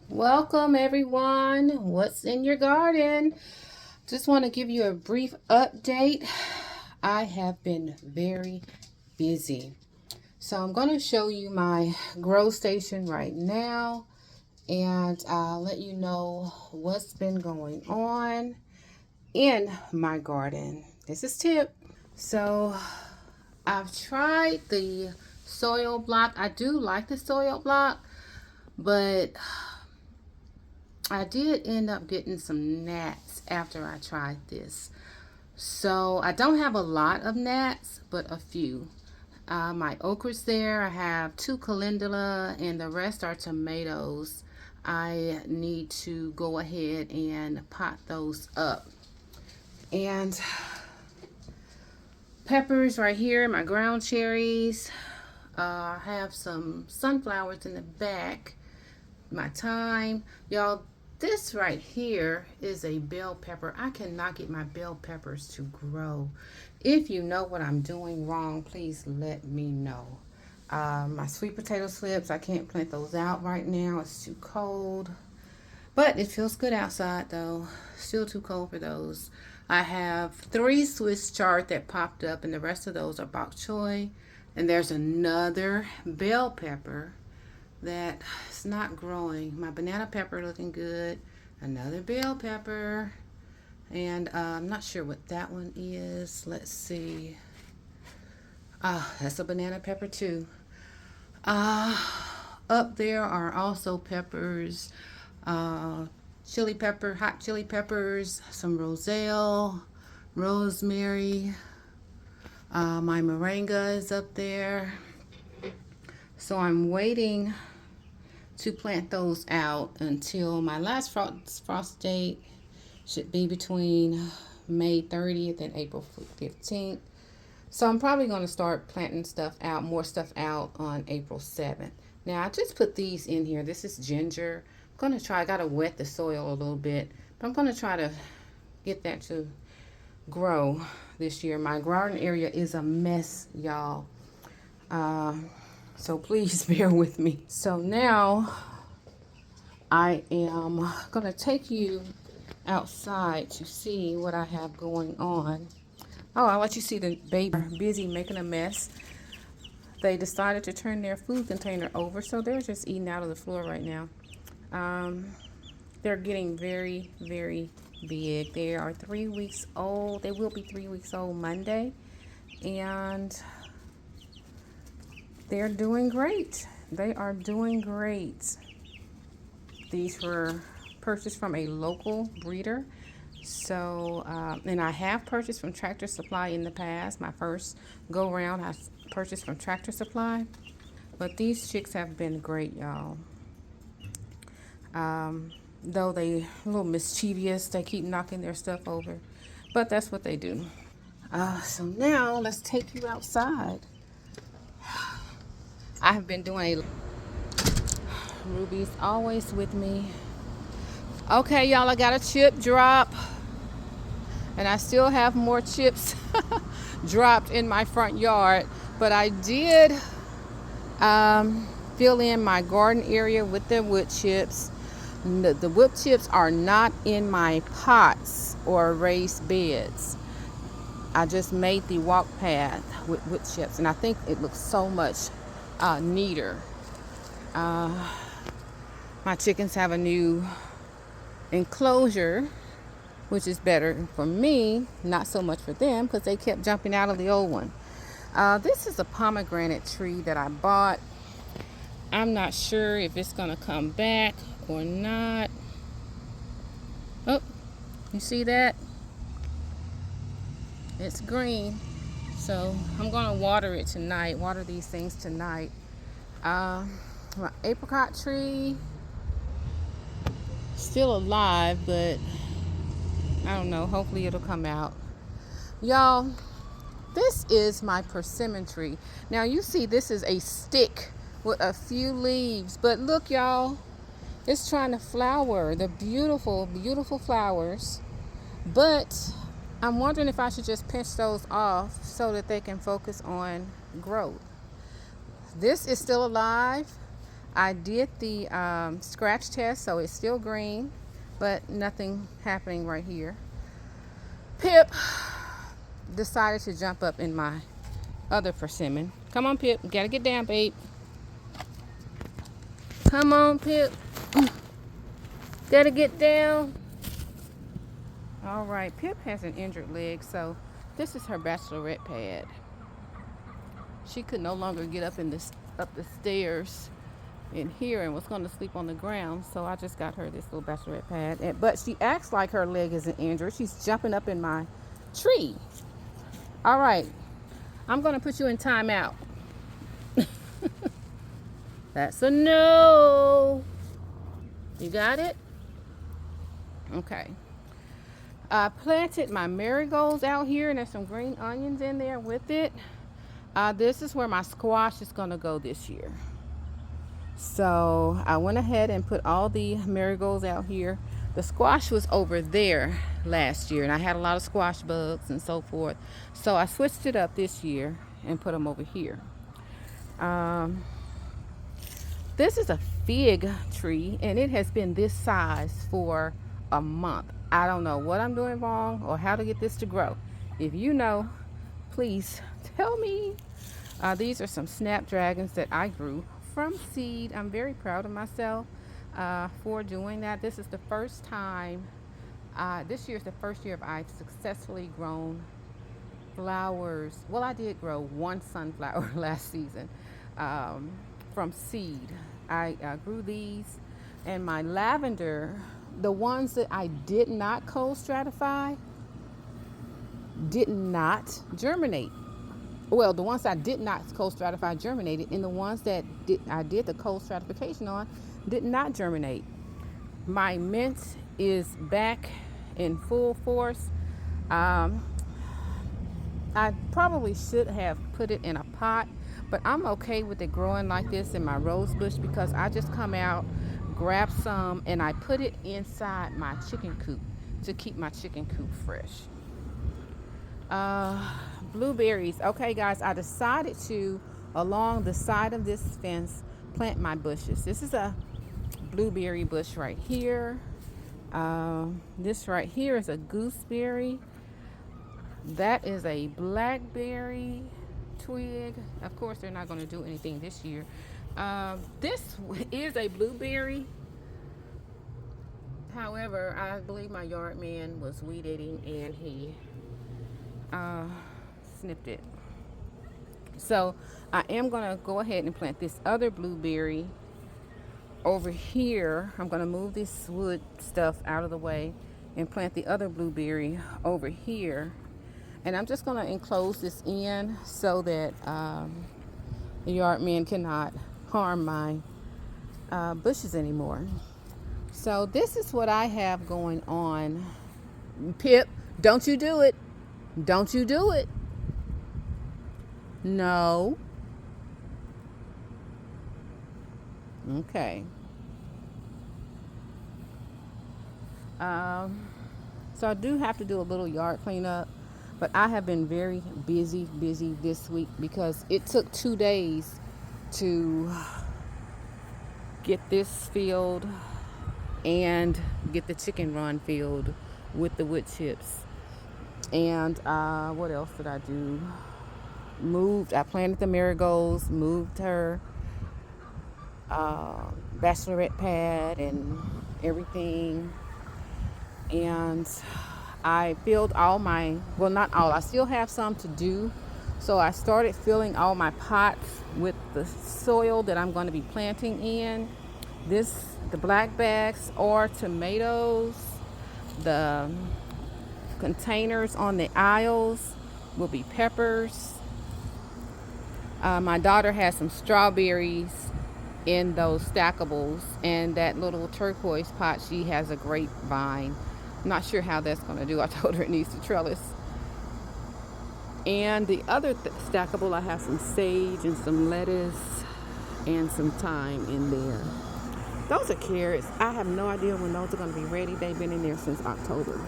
Welcome everyone. What's in your garden? Just want to give you a brief update. I have been very busy. So I'm going to show you my grow station right now and I'll let you know what's been going on in my garden. This is Tip. So I've tried the soil block. I do like the soil block, but I did end up getting some gnats after I tried this. So I don't have a lot of gnats, but a few. My okra's there. I have 2 calendula and the rest are tomatoes. I need to go ahead and pot those up. And peppers right here, my ground cherries. I have some sunflowers in the back. My thyme. Y'all, this right here is a bell pepper. I cannot get my bell peppers to grow. If you know what I'm doing wrong, please let me know. My sweet potato slips, I can't plant those out right now. It's too cold. But it feels good outside though. Still too cold for those. I have 3 Swiss chard that popped up and the rest of those are bok choy. And there's another bell pepper that is not growing. My banana pepper looking good. Another bell pepper. And I'm not sure what that one is. Let's see. That's a banana pepper too. Up there are also peppers. Chili pepper, hot chili peppers, some roselle, rosemary. My moringa is up there. So I'm waiting to plant those out until my last frost date should be between May 30th and April 15th. So I'm probably going to start planting more stuff out on April 7th. Now I just put these in here. This is ginger. I'm going to try, I got to wet the soil a little bit, but I'm going to try to get that to grow this year. My garden area is a mess, y'all. So please bear with me. So now I am going to take you outside to see what I have going on. Oh, I'll let you see the baby busy making a mess. They decided to turn their food container over, so they're just eating out of the floor right now. They're getting very, very big. They are 3 weeks old. They will be 3 weeks old Monday. And they're doing great. They are doing great. These were purchased from a local breeder. So, and I have purchased from Tractor Supply in the past. My first go round, I purchased from Tractor Supply. But these chicks have been great, y'all. Though they a little mischievous, they keep knocking their stuff over. But that's what they do. So now let's take you outside. I have been doing Ruby's always with me. Okay, y'all, I got a chip drop. And I still have more chips dropped in my front yard. But I did fill in my garden area with the wood chips. The wood chips are not in my pots or raised beds. I just made the walk path with wood chips. And I think it looks so much neater. My chickens have a new enclosure, which is better for me, not so much for them because they kept jumping out of the old one. This is a pomegranate tree that I bought. I'm not sure if it's gonna come back or not. Oh, you see that? It's green. So I'm gonna water it tonight, water these things tonight. My apricot tree, still alive, but I don't know, hopefully it'll come out. Y'all, this is my persimmon tree. Now you see this is a stick with a few leaves, but look y'all, it's trying to flower, the beautiful, beautiful flowers. But I'm wondering if I should just pinch those off so that they can focus on growth. This is still alive. I did the scratch test, so it's still green, but nothing happening right here. Pip decided to jump up in my other persimmon. Come on, Pip. Gotta get down, babe. Come on, Pip. Gotta get down. All right, Pip has an injured leg, so this is her bachelorette pad. She could no longer get up the stairs in here and was going to sleep on the ground, so I just got her this little bachelorette pad. But she acts like her leg isn't injured. She's jumping up in my tree. All right, I'm going to put you in timeout. That's a no. You got it? Okay. I planted my marigolds out here, and there's some green onions in there with it. This is where my squash is going to go this year. So I went ahead and put all the marigolds out here. The squash was over there last year, and I had a lot of squash bugs and so forth. So I switched it up this year and put them over here. This is a fig tree, and it has been this size for a month. I don't know what I'm doing wrong or how to get this to grow. If you know, please tell me. These are some snapdragons that I grew from seed. I'm very proud of myself for doing that. This is the first time, this year is the first year I've successfully grown flowers. Well, I did grow one sunflower last season from seed. I grew these, and my lavender, the ones that I did not cold stratify, did not germinate. Well, the ones I did not cold stratify germinated, and the ones that I did the cold stratification on did not germinate. My mint is back in full force. I probably should have put it in a pot, but I'm okay with it growing like this in my rose bush because I just come out, grab some, and I put it inside my chicken coop to keep my chicken coop fresh. Blueberries. Okay, guys, I decided to, along the side of this fence, plant my bushes. This is a blueberry bush right here. This right here is a gooseberry. That is a blackberry twig. Of course, they're not going to do anything this year. This is a blueberry. However, I believe my yard man was weed eating and he snipped it. So I am going to go ahead and plant this other blueberry over here. I'm going to move this wood stuff out of the way and plant the other blueberry over here. And I'm just going to enclose this in so that the yard man cannot harm my bushes anymore. So this is what I have going on. Pip, don't you do it. Don't you do it. No. Okay. So I do have to do a little yard cleanup, but I have been very busy this week because it took 2 days to get this filled and get the chicken run filled with the wood chips. And what else did I do? I planted the marigolds, moved her bachelorette pad and everything. And I filled all my, well, not all, I still have some to do. So I started filling all my pots with the soil that I'm going to be planting in. The black bags are tomatoes. The containers on the aisles will be peppers. My daughter has some strawberries in those stackables, and that little turquoise pot, she has a grapevine. I'm not sure how that's going to do. I told her it needs to trellis. And the other stackable, I have some sage and some lettuce and some thyme in there. Those are carrots. I have no idea when those are going to be ready. They've been in there since October.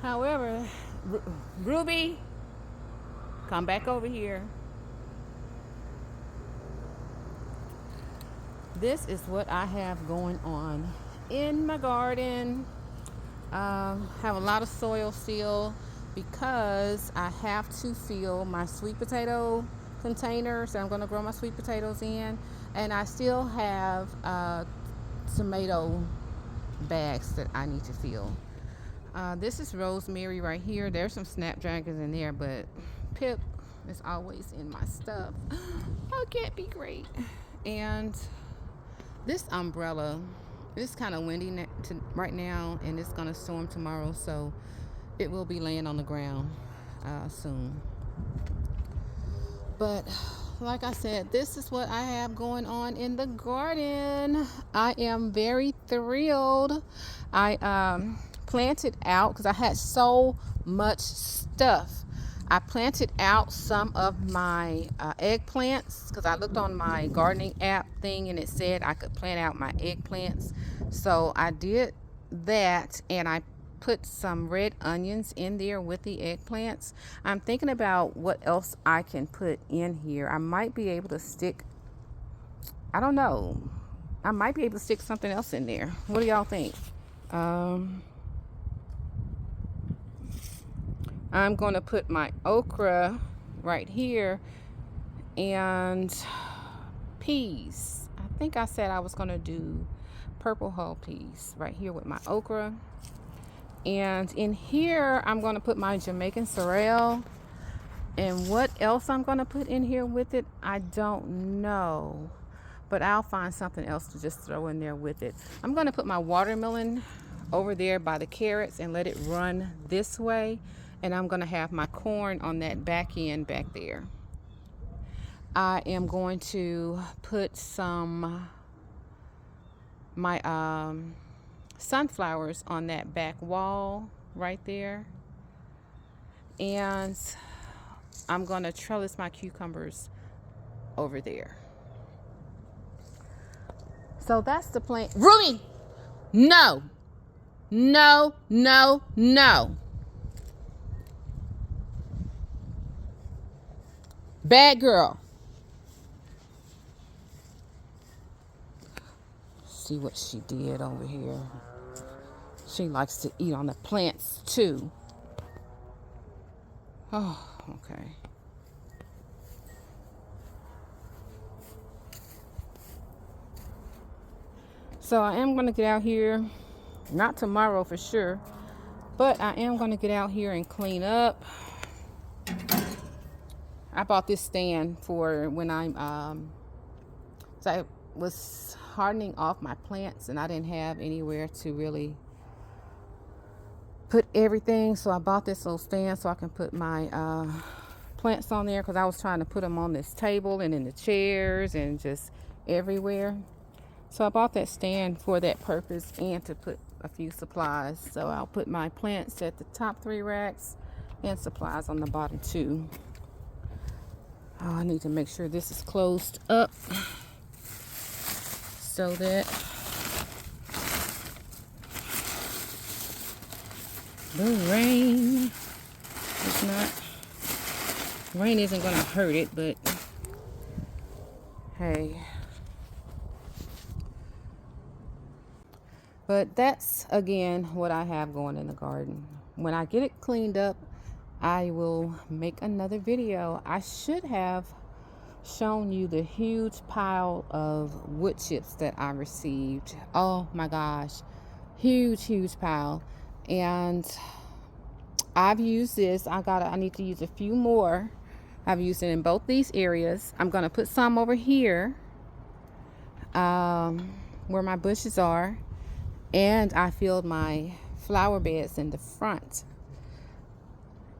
However, Ruby, come back over here. this is what I have going on in my garden. Have a lot of soil still because I have to fill my sweet potato container. So I'm going to grow my sweet potatoes in. And I still have tomato bags that I need to fill. This is rosemary right here. There's some snapdragons in there, but Pip is always in my stuff. Oh, can't be great. And this umbrella, it's kind of windy right now, and it's going to storm tomorrow, so it will be laying on the ground soon. But like I said, this is what I have going on in the garden. I am very thrilled. I planted out because I had so much stuff. I planted out some of my eggplants because I looked on my gardening app thing and it said I could plant out my eggplants. So I did that, and I put some red onions in there with the eggplants. I'm thinking about what else I can put in here. I might be able to stick, I don't know, I might be able to stick something else in there. What do y'all think? I'm going to put my okra right here and peas. I think I said I was going to do purple hull peas right here with my okra. And in here, I'm going to put my Jamaican sorrel. And what else I'm going to put in here with it, I don't know. But I'll find something else to just throw in there with it. I'm going to put my watermelon over there by the carrots and let it run this way. And I'm going to have my corn on that back end back there. I am going to put some my sunflowers on that back wall right there. And I'm going to trellis my cucumbers over there. So that's the plan. Ruby! No! No, no, no. Bad girl. See what she did over here. She likes to eat on the plants too. Oh, okay. So I am going to get out here, not tomorrow for sure, but I am going to get out here and clean up. I bought this stand for when so I was hardening off my plants and I didn't have anywhere to really put everything. So I bought this little stand so I can put my plants on there because I was trying to put them on this table and in the chairs and just everywhere. So I bought that stand for that purpose and to put a few supplies. So I'll put my plants at the top 3 racks and supplies on the bottom 2. Oh, I need to make sure this is closed up so that the rain isn't going to hurt it, but hey. But that's, again, what I have going in the garden. When I get it cleaned up, I will make another video. I should have shown you the huge pile of wood chips that I received. Oh my gosh, huge pile. And I've used this. I need to use a few more. I've used it in both these areas. I'm going to put some over here where my bushes are. And I filled my flower beds in the front.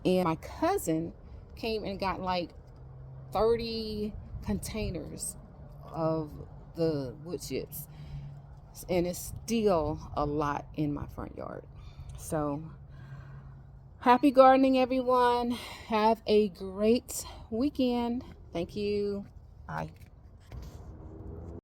And my cousin came and got like 30 containers of the wood chips. And it's still a lot in my front yard. So, happy gardening, everyone. Have a great weekend. Thank you. Bye.